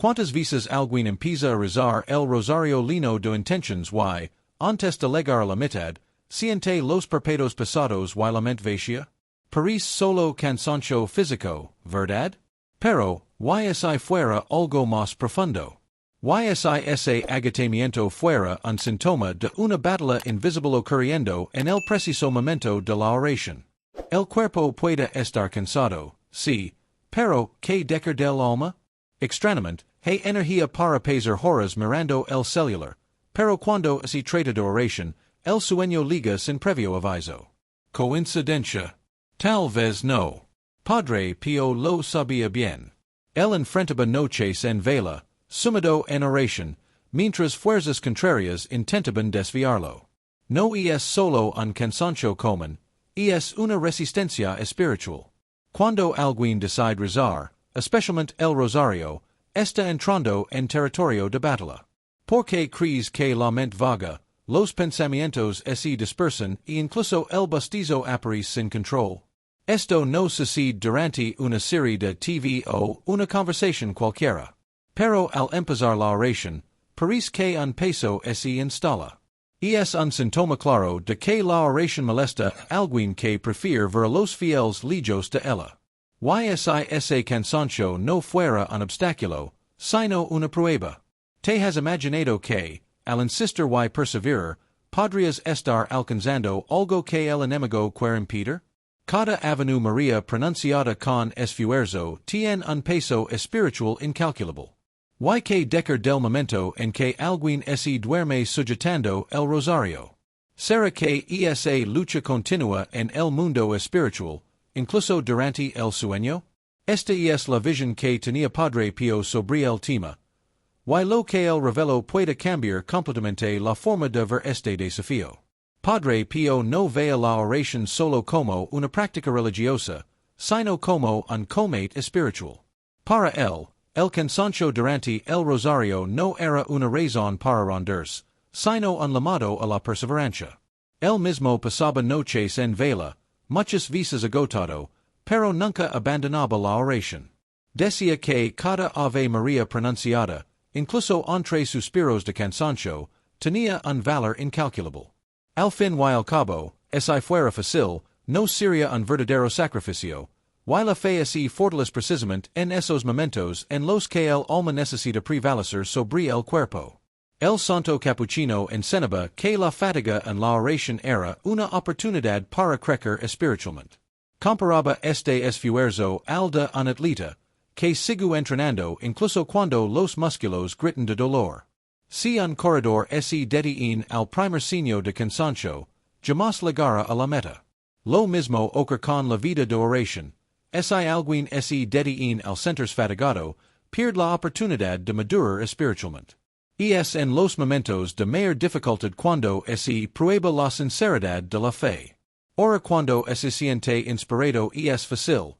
Cuantas veces alguien empieza a rezar el rosario lleno de intenciones y, antes de llegar a la mitad, siente los perpetuos pesados y la mente vacía? Parece solo cansancio físico, ¿verdad? Pero, y es ahí fuera algo más profundo. Y es ahí ese agotamiento fuera un síntoma de una batalla invisible ocurriendo en el preciso momento de la oración. El cuerpo puede estar cansado, sí, pero ¿qué decir del alma? Extrañamente, hay energía para pasar horas mirando el celular, pero cuando se trata de oración, el sueño liga sin previo aviso. ¿Coincidencia? Tal vez no. Padre Pio lo sabía bien. Él enfrentaba noches en vela, sumido en oración, mientras fuerzas contrarias intentaban desviarlo. No es solo un cansancio común, es una resistencia espiritual. Cuando alguien decide rezar, especialmente el rosario, está entrando en territorio de batalla. Porque crees que la mente vaga, los pensamientos se dispersan y incluso el bastizo aparece sin control. Esto no sucede durante una serie de TV o una conversación cualquiera. Pero al empezar la oración, parece que un peso se instala. Y es un síntoma claro de que la oración molesta a alguien que prefiere ver a los fieles lejos de ella. Ese cansancio no fuera un obstáculo, sino una prueba. ¿Te has imaginado que, al insistir y perseverar, podrías estar alcanzando algo que el enemigo quiere impedir? Cada Ave María pronunciada con esfuerzo tiene un peso espiritual incalculable. ¿Y que decir del momento en que alguien se duerme sujetando el rosario? ¿Será que esa lucha continua en el mundo espiritual, incluso durante el sueño? Esta es la visión que tenía Padre Pio sobre el tema. Y lo que él reveló puede cambiar completamente la forma de ver este desafío. Padre Pio no veía la oración solo como una práctica religiosa, sino como un combate espiritual. Para él, el cansancio durante el rosario no era una razón para rendirse, sino un llamado a la perseverancia. Él mismo pasaba noches en vela, muchas veces agotado, pero nunca abandonaba la oración. Decía que cada Ave María pronunciada, incluso entre suspiros de cansancio, tenía un valor incalculable. Al fin y al cabo, si fuera fácil, no sería un verdadero sacrificio, y la fe se fortalece precisamente en esos momentos en los que el alma necesita prevalecer sobre el cuerpo. El santo capuchino enseñaba que la fatiga en la oración era una oportunidad para crecer espiritualmente. Comparaba este esfuerzo al de un atleta, que sigue entrenando incluso cuando los músculos gritan de dolor. Si un corredor se detiene al primer signo de cansancio, jamás llegará a la meta. Lo mismo ocurre con la vida de oración. Si alguien se detiene al sentirse fatigado, pierde la oportunidad de madurar espiritualmente. Y es en los momentos de mayor dificultad cuando se prueba la sinceridad de la fe. Ora cuando se siente inspirado y es fácil.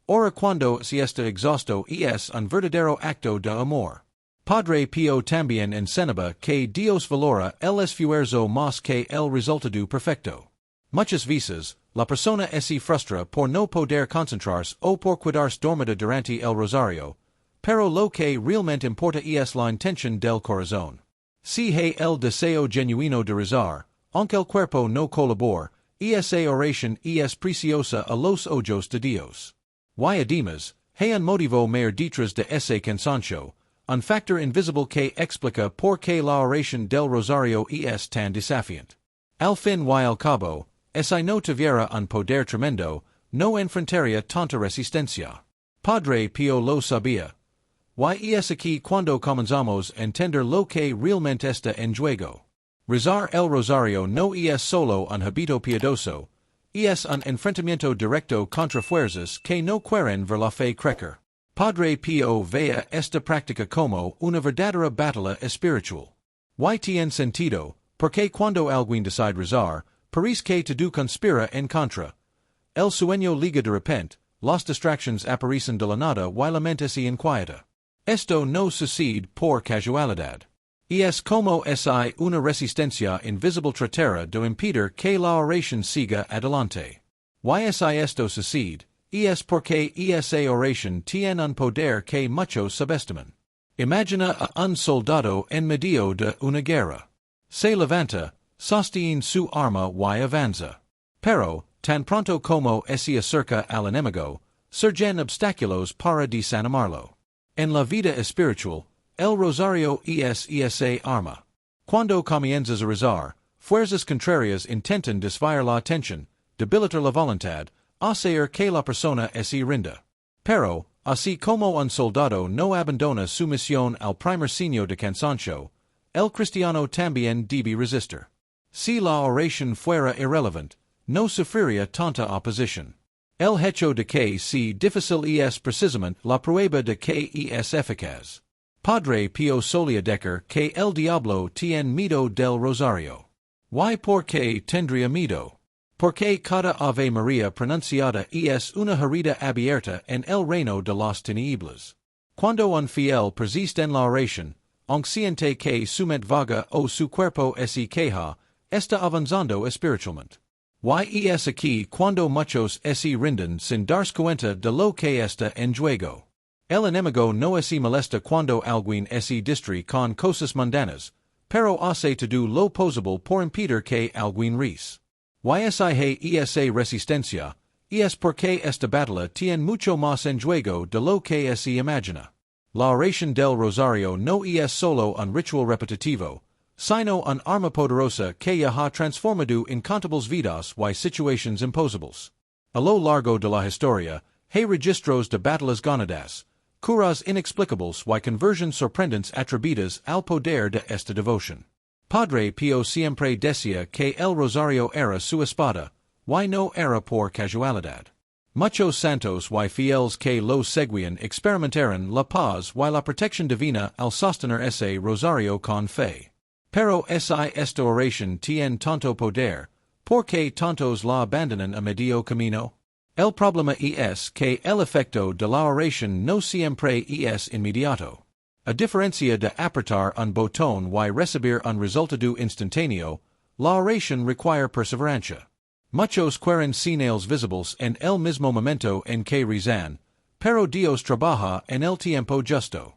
Ora cuando se está exhausto y es un verdadero acto de amor. Padre Pio también enseñaba que Dios valora el esfuerzo más que el resultado perfecto. Muchas veces, la persona se frustra por no poder concentrarse o por quedarse dormida durante el rosario, pero lo que realmente importa es la intención del corazón. Si hay el deseo genuino de rezar, aunque el cuerpo no colabore, esa oración es preciosa a los ojos de Dios. Y además, hay un motivo mayor detrás de ese cansancio, un factor invisible que explica por qué la oración del rosario es tan desafiante. Al fin y al cabo, si no tuviera un poder tremendo, no enfrentaría tanta resistencia. Padre Pio lo sabía. Y es aquí cuando comenzamos a entender lo que realmente está en juego. Rezar el rosario no es solo un hábito piadoso, es un enfrentamiento directo contra fuerzas que no quieren ver la fe crecer. Padre Pio veía esta práctica como una verdadera batalla espiritual. Y tiene sentido, porque cuando alguien decide rezar, parece que todo conspira en contra. El sueño liga de repente, las distracciones aparecen de la nada y la mente se inquieta. Esto no sucede por casualidad. Y es como si una resistencia invisible tratara de impedir que la oración siga adelante. Y si esto sucede, es porque esa oración tiene un poder que muchos subestiman. Imagina a un soldado en medio de una guerra. Se levanta, sostiene su arma y avanza. Pero, tan pronto como se acerca al enemigo, surgen obstáculos para desanimarlo. En la vida espiritual, el rosario es esa arma. Cuando comienzas a rezar, fuerzas contrarias intentan desviar la atención, debilitar la voluntad, hacer que la persona se rinda. Pero, así como un soldado no abandona su misión al primer signo de cansancio, el cristiano también debe resistir. Si la oración fuera irrelevante, no sufriría tanta oposición. El hecho de que sea difícil es precisamente la prueba de que es eficaz. Padre Pio solía decir que el diablo tiene miedo del rosario. ¿Y por qué tendría miedo? Porque cada Ave María pronunciada es una herida abierta en el reino de las tinieblas. Cuando un fiel persiste en la oración, aunque siente que su mente vaga o su cuerpo se queja, está avanzando espiritualmente. Y es aquí cuando muchos se rinden sin darse cuenta de lo que está en juego. El enemigo no se molesta cuando alguien se distrae con cosas mundanas, pero hace todo lo posible por impedir que alguien rise. Y esa resistencia, es porque esta batalla tiene mucho más en juego de lo que se imagina. La oración del rosario no es solo un ritual repetitivo, sino un arma poderosa que ya ha transformado incontables vidas y situaciones imposibles. A lo largo de la historia, hay registros de batallas ganadas, curas inexplicables y conversiones sorprendentes atribuidas al poder de esta devoción. Padre Pio siempre decía que el rosario era su espada, y no era por casualidad. Muchos santos y fieles que lo seguían experimentaron la paz y la protección divina al sostener ese rosario con fe. Pero esta oración tiene tanto poder, ¿por qué tantos la abandonan a medio camino? El problema es que el efecto de la oración no siempre es inmediato. A diferencia de apretar un botón y recibir un resultado instantáneo, la oración requiere perseverancia. Muchos quieren señales visibles en el mismo momento en que rezan, pero Dios trabaja en el tiempo justo.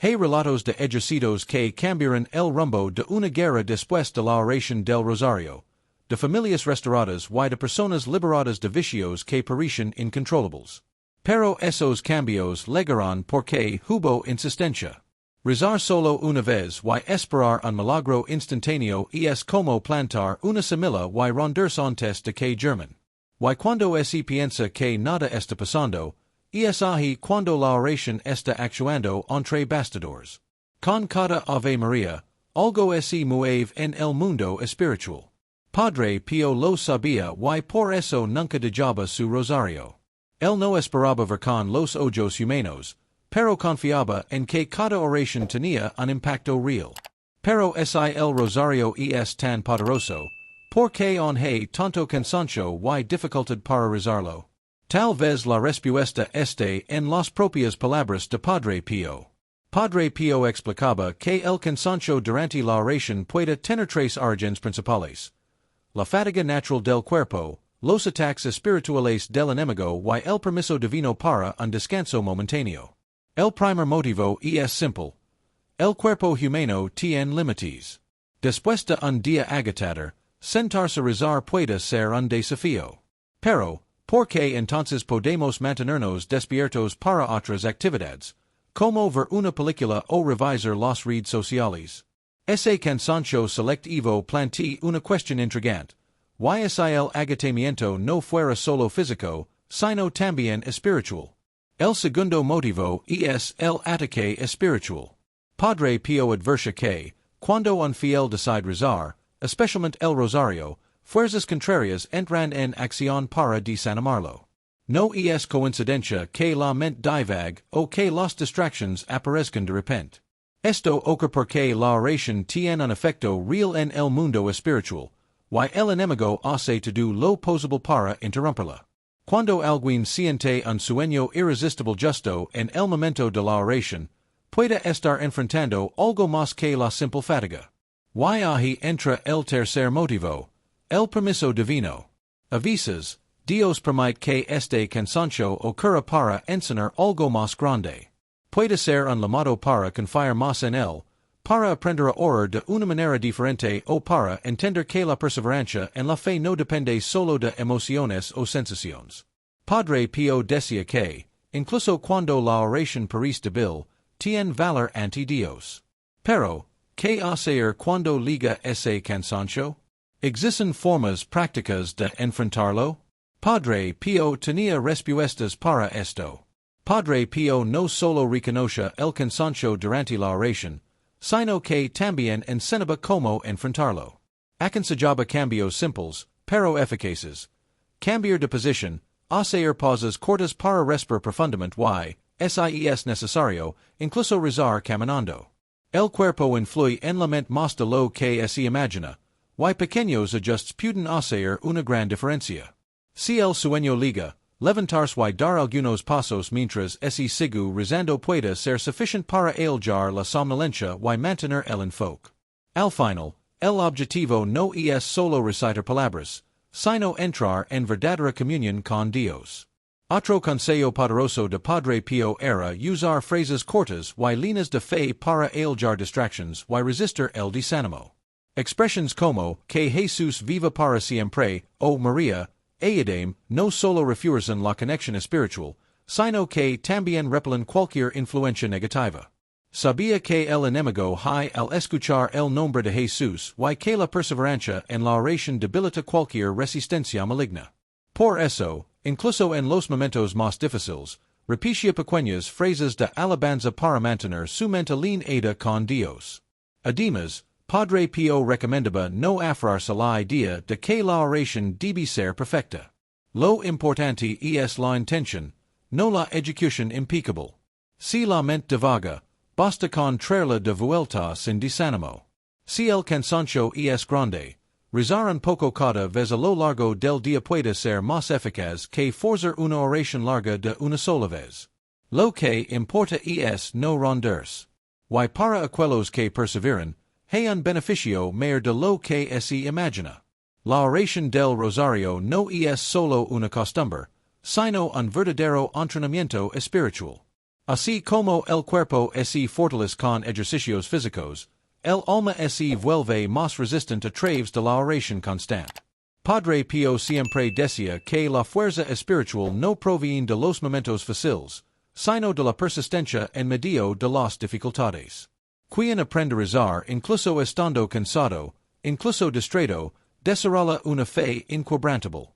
Hay relatos de ejércitos que cambiaron el rumbo de una guerra después de la oración del rosario, de familias restauradas y de personas liberadas de vicios que parecían incontrolables. Pero esos cambios llegaron porque hubo insistencia. Rezar solo una vez y esperar un milagro instantáneo es como plantar una semilla y rendirse antes de que germen. Y cuando se piensa que nada está pasando, es ahí cuando la oración está actuando entre bastidores. Con cada Ave María, algo se mueve en el mundo espiritual. Padre Pio lo sabía y por eso nunca dejaba su rosario. Él no esperaba ver con los ojos humanos, pero confiaba en que cada oración tenía un impacto real. Pero si el rosario es tan poderoso, ¿por qué hay tanto cansancio y dificultad para rezarlo? Tal vez la respuesta esté en las propias palabras de Padre Pio. Padre Pio explicaba que el cansancio durante la oración puede tener tres orígenes principales: la fatiga natural del cuerpo, los ataques espirituales del enemigo y el permiso divino para un descanso momentáneo. El primer motivo es simple. El cuerpo humano tiene límites. Después de un día agotador, sentarse a rezar puede ser un desafío. Pero, ¿por qué entonces podemos mantenernos despiertos para otras actividades, como ver una película o revisar las redes sociales? Ese cansancio selectivo plantea una cuestión intrigante. ¿Y si el agotamiento no fuera solo físico, sino también espiritual? El segundo motivo es el ataque espiritual. Padre Pio advierte que, cuando un fiel decide rezar, especialmente el rosario, fuerzas contrarias entran en acción para desanimarlo. No es coincidencia que la mente divague o que las distracciones aparezcan de repente. Esto ocurre porque la oración tiene un efecto real en el mundo espiritual, y el enemigo hace todo lo posible para interrumperla. Cuando alguien siente un sueño irresistible justo en el momento de la oración, puede estar enfrentando algo más que la simple fatiga. Y ahí entra el tercer motivo, el permiso divino. A veces, Dios permite que este cansancio ocurra para enseñar algo más grande. Puede ser un llamado para confiar más en él, para aprender a orar de una manera diferente o para entender que la perseverancia en la fe no depende solo de emociones o sensaciones. Padre Pio decía que, incluso cuando la oración parece débil, tiene valor ante Dios. Pero, ¿qué hacer cuando liga ese cansancio? ¿Existen formas prácticas de enfrentarlo? Padre Pio tenía respuestas para esto. Padre Pio no solo reconoce el cansancio durante la oración, sino que también enseñaba cómo enfrentarlo. Aconsejaba cambios simples, pero eficaces. Cambiar de posición, hacer pausas cortas para respirar profundamente y, si es necesario, incluso rezar caminando. El cuerpo influye en la mente más de lo que se imagina, y pequeños ajustes pueden hacer una gran diferencia. Si el sueño liga, levantarse y dar algunos pasos mientras ese sigue rezando puede ser suficiente para aliviar la somnolencia y mantener el enfoque. Al final, el objetivo no es solo recitar palabras, sino entrar en verdadera comunión con Dios. Otro consejo poderoso de Padre Pio era usar frases cortas y líneas de fe para aliviar distractions y resistir el desánimo. Expresiones como, que Jesús viva para siempre, o María, ayúdame, no solo refuerzan la conexión espiritual, sino que también repelen cualquier influencia negativa. Sabía que el enemigo al escuchar el nombre de Jesús y que la perseverancia en la oración debilita cualquier resistencia maligna. Por eso, incluso en los momentos más difíciles, repetía pequeñas frases de alabanza para mantener su mente alineada con Dios. Además, Padre Pio recomendaba no aferrarse a la idea de que la oración debe ser perfecta. Lo importante es la intención, no la ejecución impecable. Si la mente divaga, basta con traerla de vuelta sin desánimo. Si el cansancio es grande, rezar un poco cada vez a lo largo del día puede ser más eficaz que forzar una oración larga de una sola vez. Lo que importa es no rendirse. Y para aquellos que perseveran, hay un beneficio mayor de lo que se imagina. La oración del Rosario no es solo una costumbre, sino un verdadero entrenamiento espiritual. Así como el cuerpo se fortalece con ejercicios físicos, el alma se vuelve más resistente a través de la oración constante. Padre Pio siempre decía que la fuerza espiritual no proviene de los momentos fáciles, sino de la persistencia en medio de las dificultades. Quien aprende a rezar incluso estando cansado, incluso distraído, desarrolla una fe inquebrantable.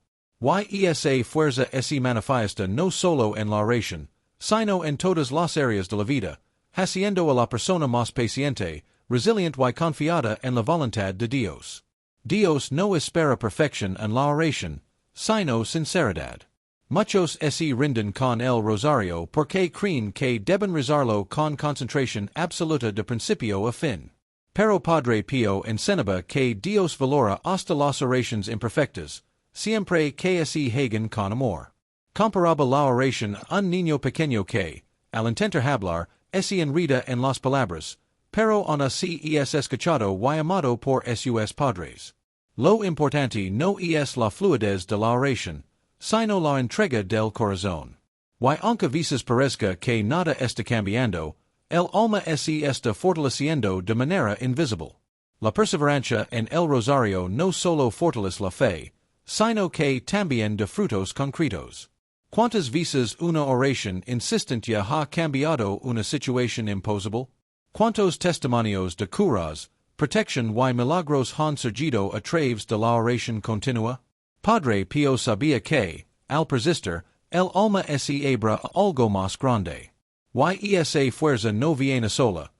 Y esa fuerza se manifiesta no solo en la oración, sino en todas las áreas de la vida, haciendo a la persona más paciente, resiliente y confiada en la voluntad de Dios. Dios no espera perfección en la oración, sino sinceridad. Muchos se rinden con el Rosario porque creen que deben rezarlo con concentración absoluta de principio a fin. Pero Padre Pio enseñaba que Dios valora hasta las oraciones imperfectas, siempre que se hagan con amor. Comparaba la oración a un niño pequeño que, al intentar hablar, se enreda en las palabras, pero aún así es escuchado y amado por sus padres. Lo importante no es la fluidez de la oración, sino la entrega del corazón. Y aunque veces parezca que nada está cambiando, el alma se está fortaleciendo de manera invisible. La perseverancia en el Rosario no solo fortalece la fe, sino que también da frutos concretos. ¿Cuántas veces una oración insistente ha cambiado una situación imposible? ¿Cuántos testimonios de curas, protección y milagros han surgido a través de la oración continua? Padre Pio sabía que, al persistir, el alma se abre a algo más grande. Y esa fuerza no viene sola.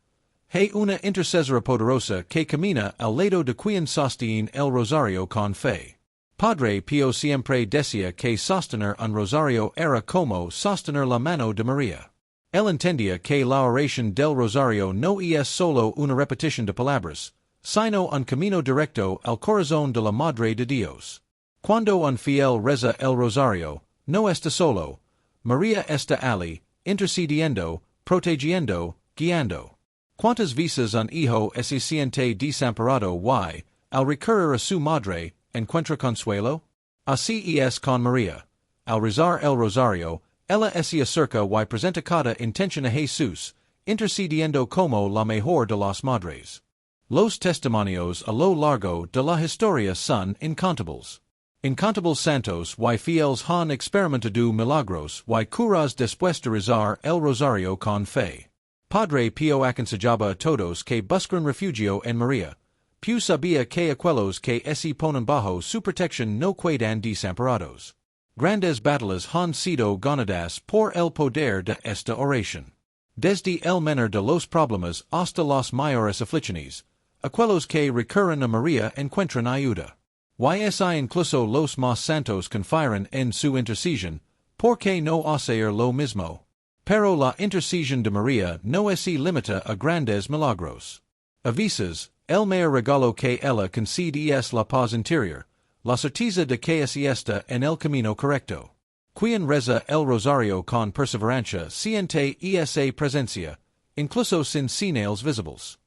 Hay una intercesora poderosa que camina al lado de quien sostiene el Rosario con fe. Padre Pio siempre decía que sostener un Rosario era como sostener la mano de María. Él entendía que la oración del Rosario no es solo una repetición de palabras, sino un camino directo al corazón de la Madre de Dios. Cuando un fiel reza el Rosario, no está solo, María está allí, intercediendo, protegiendo, guiando. ¿Cuántas veces un hijo se siente desamparado y, al recurrir a su madre, encuentra consuelo? Así es con María. Al rezar el Rosario, ella esi acerca y presentacada intention a Jesus, intercediendo como la mejor de las madres. Los testimonios a lo largo de la historia son incontables. Incontables santos y fieles han experimentado milagros y curas después de rezar el rosario con fe. Padre Pio aconsejaba a todos que buscaran refugio en María. Piu sabía que aquellos que se ponen bajo su protección no quedan desamparados. Grandes batallas han sido ganadas por el poder de esta oración. Desde el menor de los problemas hasta las mayores aflicciones, aquellos que recurren a María encuentran ayuda. Y incluso los más santos confían en su intercesión, porque no hacer lo mismo. Pero la intercesión de María no se limita a grandes milagros. A veces, el mayor regalo que ella concede es la paz interior, la certeza de que se está en el camino correcto. Quien reza el rosario con perseverancia siente esa presencia, incluso sin señales visibles.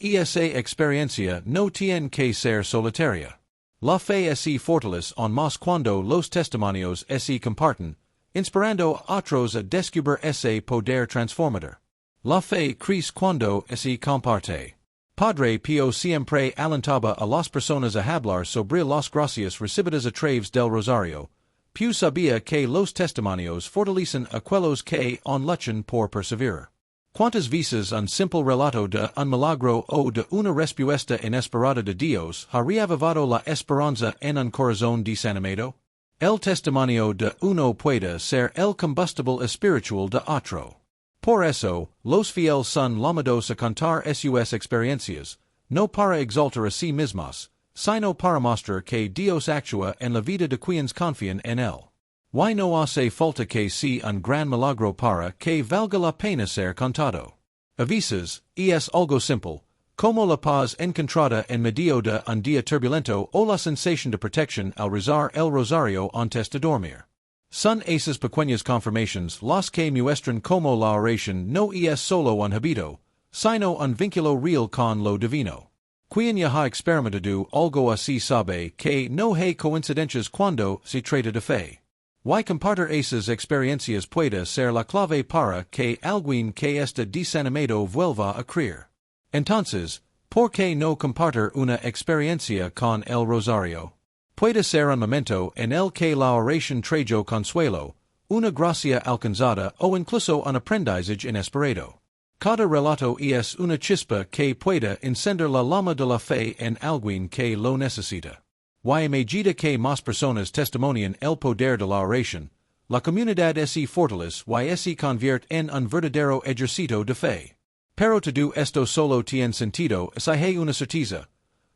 Y esa experiencia no tiene que ser solitaria. La fe se fortalece aún más cuando los testimonios se comparten, inspirando a otros a descubrir ese poder transformador. La fe crece cuando se comparte. Padre Pio siempre alentaba a las personas a hablar sobre las gracias recibidas a través del rosario. Piu sabía que los testimonios fortalecen a aquellos que han luchan por perseverar. ¿Cuántas veces un simple relato de un milagro o de una respuesta inesperada de Dios ha reavivado la esperanza en un corazón desanimado? El testimonio de uno puede ser el combustible espiritual de otro. Por eso, los fieles son llamados a contar sus experiencias, no para exaltar a sí mismos, sino para mostrar que Dios actúa en la vida de quienes confían en él. Y no hace falta que sea un gran milagro para que valga la pena ser contado. A veces, es algo simple, como la paz encontrada en medio de un día turbulento o la sensación de protección al rezar el rosario antes de dormir. Son esas pequeñas confirmaciones las que muestran como la oración no es solo un hábito, sino un vínculo real con lo divino. Quien ya ha experimentado algo así sabe que no hay coincidencias cuando se trata de fe. Y compartir esas experiencias puede ser la clave para que alguien que está desanimado vuelva a creer. Entonces, ¿por qué no compartir una experiencia con el rosario? Puede ser un momento en el que la oración trajo consuelo, una gracia alcanzada o incluso un aprendizaje inesperado. Cada relato es una chispa que puede encender la llama de la fe en alguien que lo necesita. Y a medida que más personas testimonian el poder de la oración, la comunidad se fortalece y se convierte en un verdadero ejercicio de fe. Pero todo esto solo tiene sentido si hay una certeza.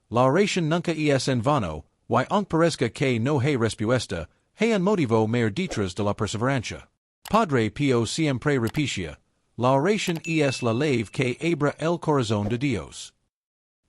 La oración nunca es en vano, y aunque parezca que no hay respuesta, hay un motivo mayor detrás de la perseverancia. Padre Pio siempre repetía, la oración es la llave que abre el corazón de Dios.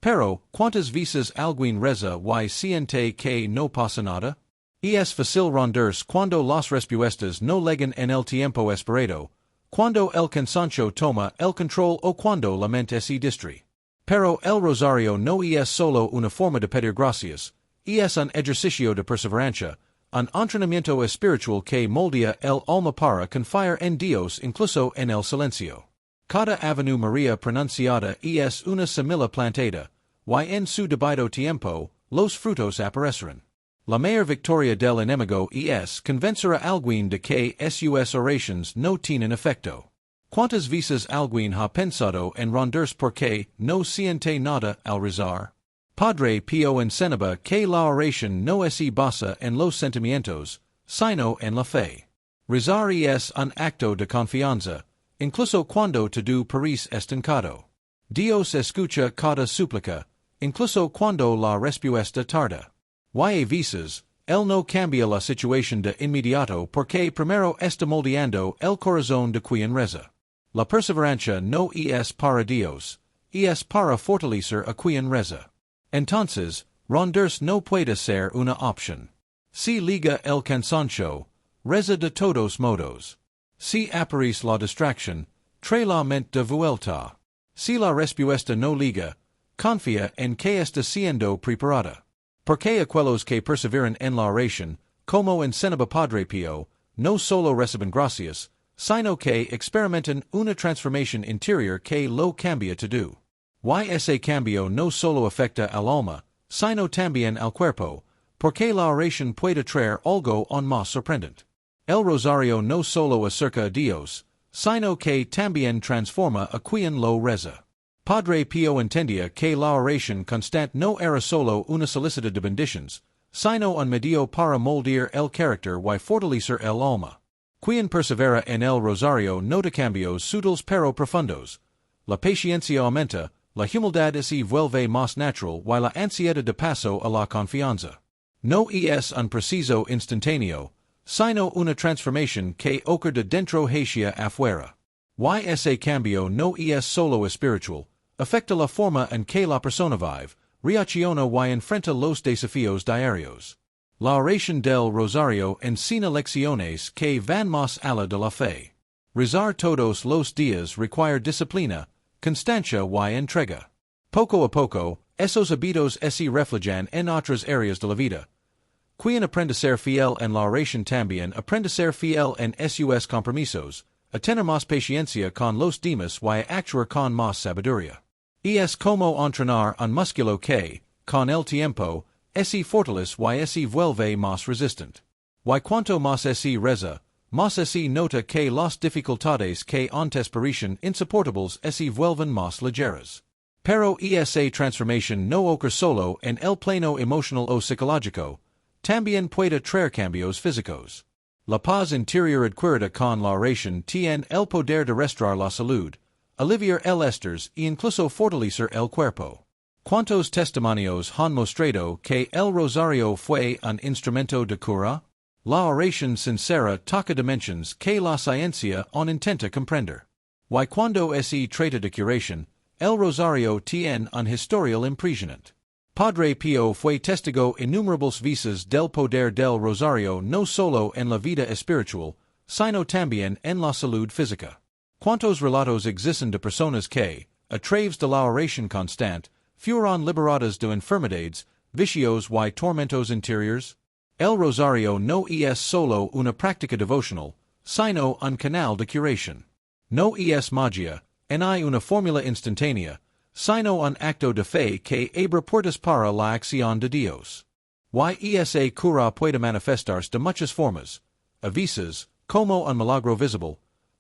Pero, ¿cuántas veces alguien reza y siente que no pasa nada? Es fácil rendirse cuando las respuestas no llegan en el tiempo esperado, cuando el cansancio toma el control o cuando la mente se distrae. Pero el rosario no es solo una forma de pedir gracias, es un ejercicio de perseverancia, un entrenamiento espiritual que moldea el alma para confiar en Dios incluso en el silencio. Cada Ave María pronunciada es una semilla plantada, y en su debido tiempo, los frutos aparecerán. La mayor victoria del enemigo es convencer a alguien de que sus oraciones no tienen efecto. ¿Cuántas veces alguien ha pensado en rendirse porque no siente nada al rezar? Padre Pio enseñaba que la oración no se basa en los sentimientos, sino en la fe. Rezar es un acto de confianza, incluso cuando todo parece estancado. Dios escucha cada súplica, incluso cuando la respuesta tarda. Y a veces, él no cambia la situación de inmediato porque primero está moldeando el corazón de quien reza. La perseverancia no es para Dios, es para fortalecer a quien reza. Entonces, rendirse no puede ser una opción. Si liga el cansancio, reza de todos modos. Si aparece la distracción, trae la mente de vuelta. Si la respuesta no liga, confía en que está siendo preparada. Porque aquellos que perseveran en la oración, como enseñaba Padre Pio, no solo reciben gracias, sino que experimentan una transformación interior que lo cambia todo. Y ese cambio no solo afecta al alma, sino también al cuerpo, porque la oración puede traer algo aún más sorprendente. El rosario no solo acerca a Dios, sino que también transforma a quien lo reza. Padre Pio entendía que la oración constante no era solo una solicitud de bendiciones, sino un medio para moldear el carácter y fortalecer el alma. Quien persevera en el rosario nota cambios sutiles pero profundos. La paciencia aumenta, la humildad se vuelve más natural y la ansiedad de paso a la confianza. No es un preciso instantáneo, sino una transformación que ocurre de dentro hacia afuera. Y ese cambio no es solo espiritual, afecta la forma en que la persona vive, reacciona y enfrenta los desafíos diarios. La oración del rosario enseña lecciones que van más allá de la fe. Rezar todos los días requiere disciplina, constancia y entrega. Poco a poco, esos hábitos se reflejan en otras áreas de la vida. Quien aprende a ser fiel en la oración también aprende a ser fiel en sus compromisos, a tener más paciencia con los demás y a actuar con más sabiduría. Es como entrenar un músculo que, con el tiempo, se fortalece y se vuelve más resistente. Y cuanto más se reza, más se nota que las dificultades que antes parecían insoportables se vuelven más ligeras. Pero esa transformación no ocurre solo en el plano emocional o psicológico, también puede traer cambios físicos. La paz interior adquirida con la oración tiene el poder de restaurar la salud, aliviar el estrés e incluso fortalecer el cuerpo. ¿Cuántos testimonios han mostrado que el rosario fue un instrumento de cura? La oración sincera toca dimensiones que la ciencia aún intenta comprender. Y cuando se trata de curación, el rosario tiene un historial impresionante. Padre Pio fue testigo innumerables veces del poder del rosario no solo en la vida espiritual, sino también en la salud física. ¿Cuántos relatos existen de personas que, a través de la oración constante, fueron liberadas de enfermedades, vicios y tormentos interiores? El rosario no es solo una práctica devocional, sino un canal de curación. No es magia, ni una fórmula instantánea, sino un acto de fe que abre puertas para la acción de Dios. Y esa cura puede manifestarse de muchas formas, a veces, como un milagro visible,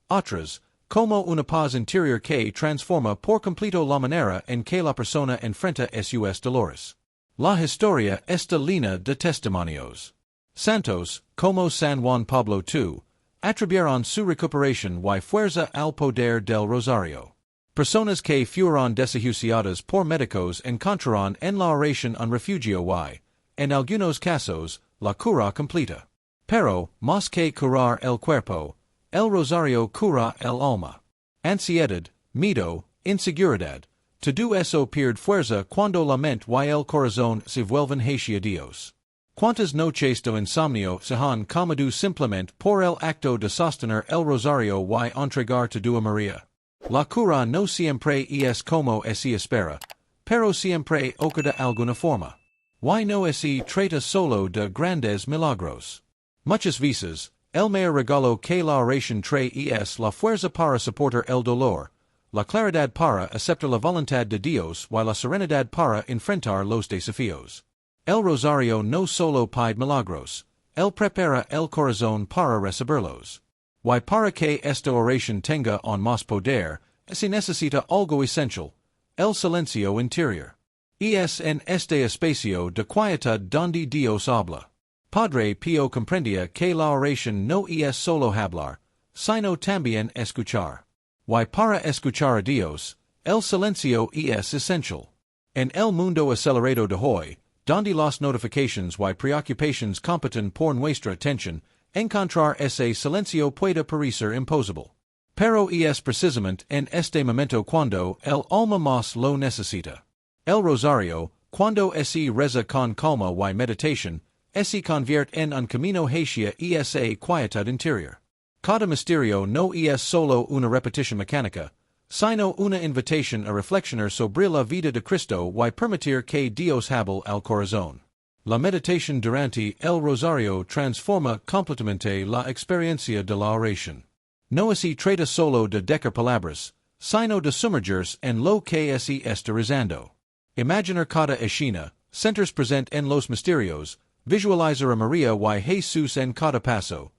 otras, como una paz interior que transforma por completo la manera en que la persona enfrenta sus dolores. La historia está llena de testimonios. Santos, como San Juan Pablo II, atribuyeron su recuperación y fuerza al poder del rosario. Personas que fueron desahuciadas por médicos encontraron en la oración un refugio y, en algunos casos, la cura completa. Pero, más que curar el cuerpo, el rosario cura el alma. Ansiedad, miedo, inseguridad, todo eso pierde fuerza cuando la mente y el corazón se vuelven hacia Dios. ¿Cuántas noches de insomnio se han cometido simplemente por el acto de sostener el rosario y entregar todo a María? La cura no siempre es como se espera, pero siempre ocurre de alguna forma. Y no se trata solo de grandes milagros. Muchas veces, el mayor regalo que la oración trae es la fuerza para soportar el dolor, la claridad para aceptar la voluntad de Dios y la serenidad para enfrentar los desafíos. El rosario no solo pide milagros, él prepara el corazón para recibirlos. Y para que esta oración tenga aún más poder, se necesita algo esencial, el silencio interior. Es en este espacio de quietud donde Dios habla. Padre Pio comprendía que la oración no es solo hablar, sino también escuchar. Y para escuchar a Dios, el silencio es esencial. En el mundo acelerado de hoy, donde las notificaciones y preocupaciones compiten por nuestra atención, encontrar ese silencio puede parecer imposible. Pero es precisamente en este momento cuando el alma más lo necesita. El rosario, cuando se reza con calma y meditación, se convierte en un camino hacia esa quietud interior. Cada misterio no es solo una repetición mecánica, sino una invitación a reflexionar sobre la vida de Cristo y permitir que Dios hable al corazón. La meditación durante el Rosario transforma completamente la experiencia de la oración. No se trata solo de decir palabras, sino de sumergirse en lo que se está rezando. Imaginar cada escena, centers present en los misterios, visualizar a María y Jesús en cada paso.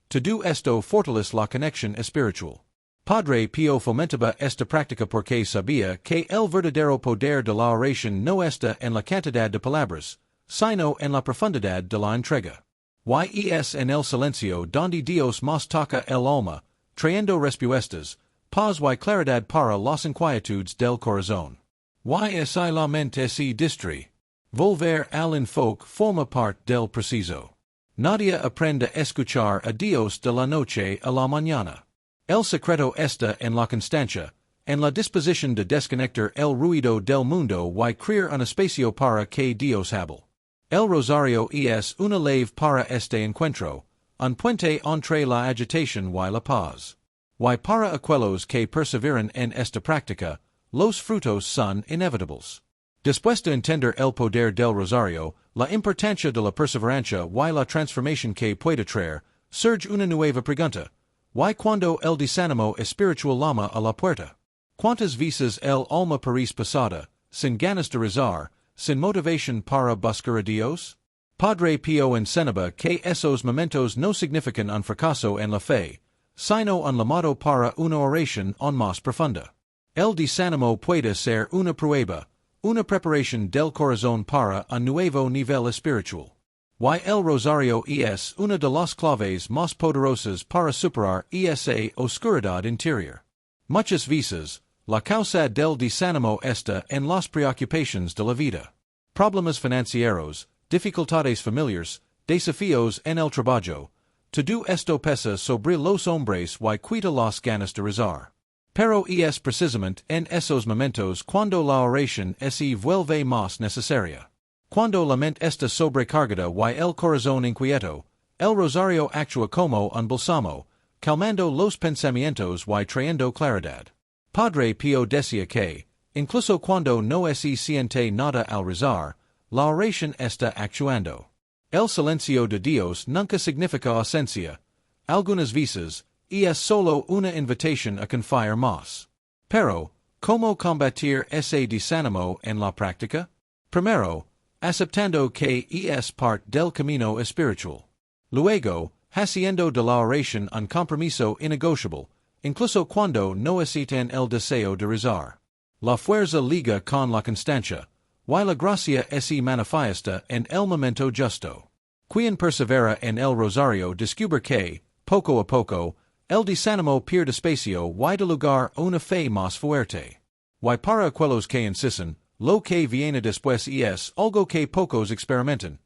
Todo esto fortalece la conexión espiritual. Padre Pio fomentaba esta práctica porque sabía que el verdadero poder de la oración no está en la cantidad de palabras, sino en la profundidad de la entrega. Y en el silencio donde Dios más toca el alma, trayendo respuestas, paz y claridad para las inquietudes del corazón. Si la mente se distrae, volver al enfoque forma parte del proceso. Nadie aprende a escuchar a Dios de la noche a la mañana. El secreto está en la constancia, en la disposición de desconectar el ruido del mundo y crear un espacio para que Dios hable. El Rosario es una llave para este encuentro, un puente entre la agitación y la paz. Y para aquellos que perseveran en esta práctica, los frutos son inevitables. Después de entender el poder del Rosario, la importancia de la perseverancia y la transformación que puede traer, surge una nueva pregunta. ¿Y cuando el desánimo espiritual llama a la puerta? ¿Cuántas veces el alma parece pesada, sin ganas de rezar, sin motivación para buscar a Dios? Padre Pio enseñaba que esos momentos no significan un fracaso en la fe, sino un llamado para una oración aún más profunda. El desánimo puede ser una prueba, una preparación del corazón para un nuevo nivel espiritual. Y el Rosario es una de las claves más poderosas para superar esa oscuridad interior. Muchas veces, la causa del desánimo está en las preocupaciones de la vida. Problemas financieros, dificultades familiares, desafíos en el trabajo. Todo esto pesa sobre los hombres y quita las ganas de rezar. Pero es precisamente en esos momentos cuando la oración se vuelve más necesaria. Cuando la mente está sobrecargada y el corazón inquieto, el Rosario actúa como un bálsamo, calmando los pensamientos y trayendo claridad. Padre Pio decía que, incluso cuando no se siente nada al rezar, la oración está actuando. El silencio de Dios nunca significa ausencia. Algunas veces, es solo una invitación a confiar más. Pero, ¿cómo combatir ese desánimo en la práctica? Primero, aceptando que es parte del camino espiritual. Luego, haciendo de la oración un compromiso innegociable, incluso cuando no existen el deseo de rezar. La fuerza liga con la constancia, y la gracia se manifiesta en el momento justo. Quien persevera en el Rosario descubre que, poco a poco, el desánimo pierde espacio y da lugar a una fe más fuerte. Y para aquellos que insisten, lo que viene después es algo que pocos experimentan.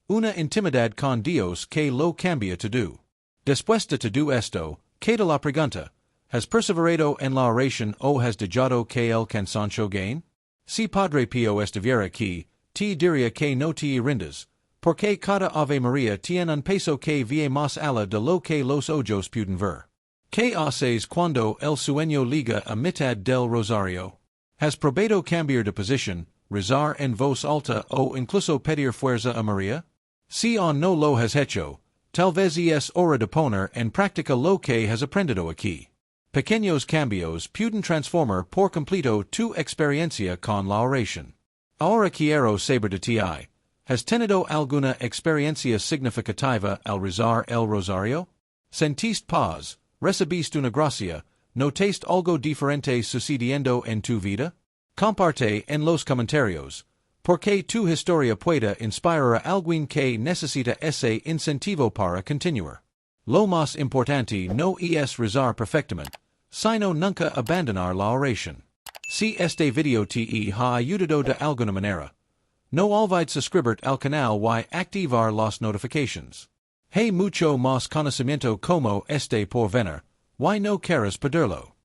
Una intimidad con Dios que lo cambia todo. Después de todo esto, queda la pregunta, ¿has perseverado en la oración o has dejado que el cansancio gane? Si Padre Pio estuviera aquí, te diría que no te rindas, porque cada Ave María tiene un peso que vie más allá de lo que los ojos pueden ver. ¿Qué haces cuando el sueño liga a mitad del Rosario? ¿Has probado cambiar de posición, rezar en voz alta o incluso pedir fuerza a María? Si aún no lo has hecho, tal vez es hora de poner en práctica lo que has aprendido aquí. Pequeños cambios pueden transformar por completo tu experiencia con la oración. Ahora quiero saber de ti. ¿Has tenido alguna experiencia significativa al rezar el Rosario? ¿Sentiste paz? ¿Recibiste una gracia? ¿Notaste algo diferente sucediendo en tu vida? Comparte en los comentarios, porque tu historia pueda inspirar a alguien que necesita ese incentivo para continuar. Lo más importante no es rezar perfectamente, sino nunca abandonar la oración. Si este video te ha ayudado de alguna manera, no olvides suscribirte al canal y activar las notifications. Hay mucho más conocimiento como este por venir, y no quieres perderlo.